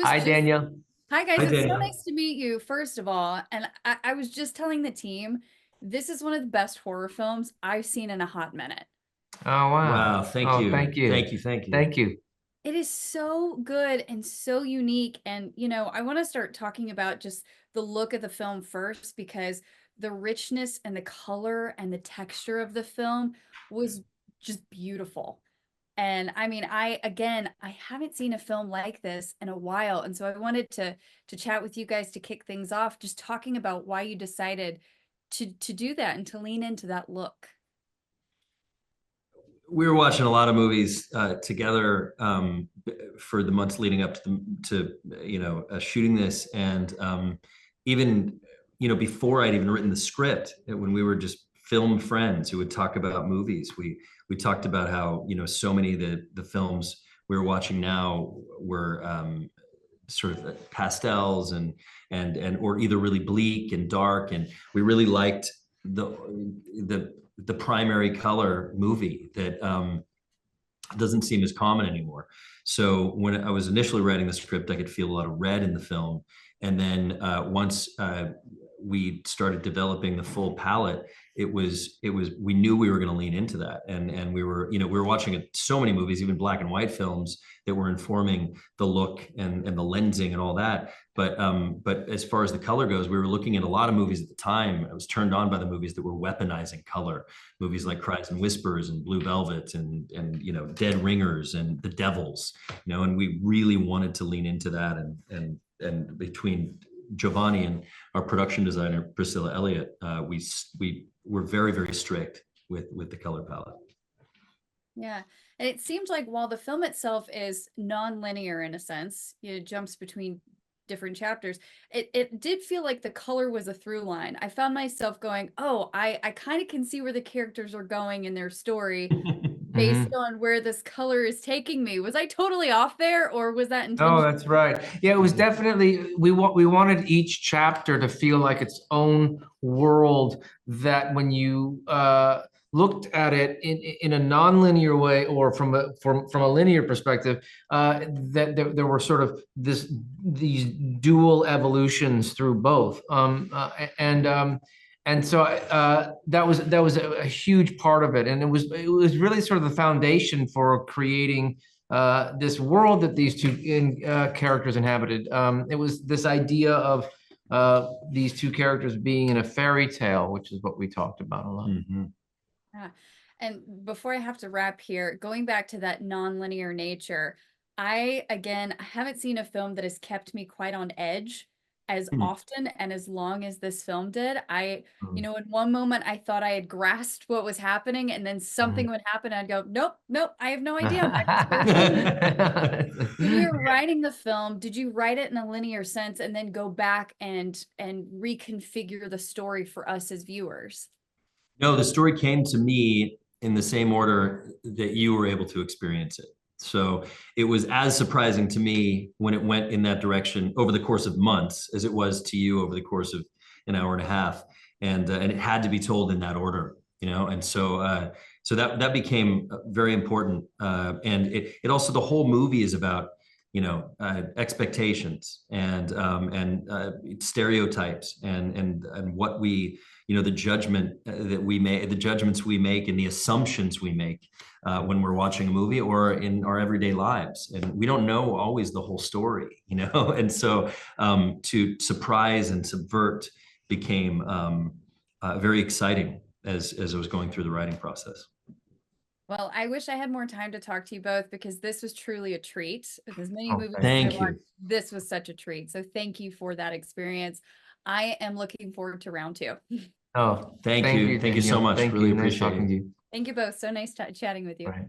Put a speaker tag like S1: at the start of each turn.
S1: Hi, Danielle.
S2: Hi guys,
S3: Hi,
S2: it's so
S3: Danielle.
S2: nice to meet you, first of all. And I was just telling the team, this is one of the best horror films I've seen in a hot minute.
S1: Oh, wow.
S3: Wow, thank
S1: Oh,
S3: you.
S1: thank you.
S3: Thank you. Thank you.
S1: Thank you.
S2: It is so good and so unique. And, I want to start talking about just the look of the film first, because the richness and the color and the texture of the film was just beautiful. And I mean, I haven't seen a film like this in a while. And so I wanted to chat with you guys to kick things off, just talking about why you decided to do that and to lean into that look.
S3: We were watching a lot of movies together for the months leading up to shooting this, and even before I'd even written the script, when we were just film friends who would talk about movies, we talked about how so many of the films we were watching now were sort of pastels and or either really bleak and dark, and we really liked the primary color movie that doesn't seem as common anymore. So when I was initially writing the script, I could feel a lot of red in the film, and then once we started developing the full palette, it was we knew we were going to lean into that, and we were watching so many movies, even black and white films, that were informing the look and the lensing and all that. But as far as the color goes, we were looking at a lot of movies at the time. I was turned on by the movies that were weaponizing color, movies like Cries and Whispers and Blue Velvet and Dead Ringers and The Devils, and we really wanted to lean into that, and between Giovanni and our production designer Priscilla Elliott, we were very, very strict with the color palette.
S2: Yeah. And it seemed like while the film itself is non-linear in a sense, it jumps between different chapters, it did feel like the color was a through line. I found myself going, oh, I kind of can see where the characters are going in their story based on where this color is taking me. Was I totally off there, or was that
S1: Oh,
S2: intentional?
S1: that's right. Yeah, it was definitely we wanted each chapter to feel like its own world, that when you looked at it in a nonlinear way or from a linear perspective, that there were sort of these dual evolutions through both. And so that was a huge part of it, and it was really sort of the foundation for creating this world that these two characters inhabited. It was this idea of these two characters being in a fairy tale, which is what we talked about a lot.
S3: Mm-hmm.
S2: Yeah. And before I have to wrap here, going back to that nonlinear nature, I haven't seen a film that has kept me quite on edge as often and as long as this film did. In one moment I thought I had grasped what was happening, and then something would happen and I'd go, nope, nope, I have no idea. When you were writing the film, did you write it in a linear sense and then go back and reconfigure the story for us as viewers?
S3: No, the story came to me in the same order that you were able to experience it. So it was as surprising to me when it went in that direction over the course of months as it was to you over the course of an hour and a half, and it had to be told in that order, And so that became very important, and it also, the whole movie is about expectations and stereotypes and what we the judgment that we make, the judgments we make, and the assumptions we make when we're watching a movie or in our everyday lives, and we don't know always the whole story, and so to surprise and subvert became very exciting as I was going through the writing process.
S2: Well, I wish I had more time to talk to you both, because this was truly a treat. With as many
S1: Oh,
S2: movies as I
S3: Thank
S2: watched,
S3: you.
S2: this was such a treat. So thank you for that experience. I am looking forward to round two.
S1: Oh,
S3: Thank
S1: thank
S3: you.
S1: you,
S3: Thank you so
S1: Danielle.
S3: much.
S1: Thank
S3: Really
S1: you. Nice
S3: appreciate
S1: talking
S3: you.
S1: to you.
S2: Thank you both. So nice chatting with you.
S1: Right.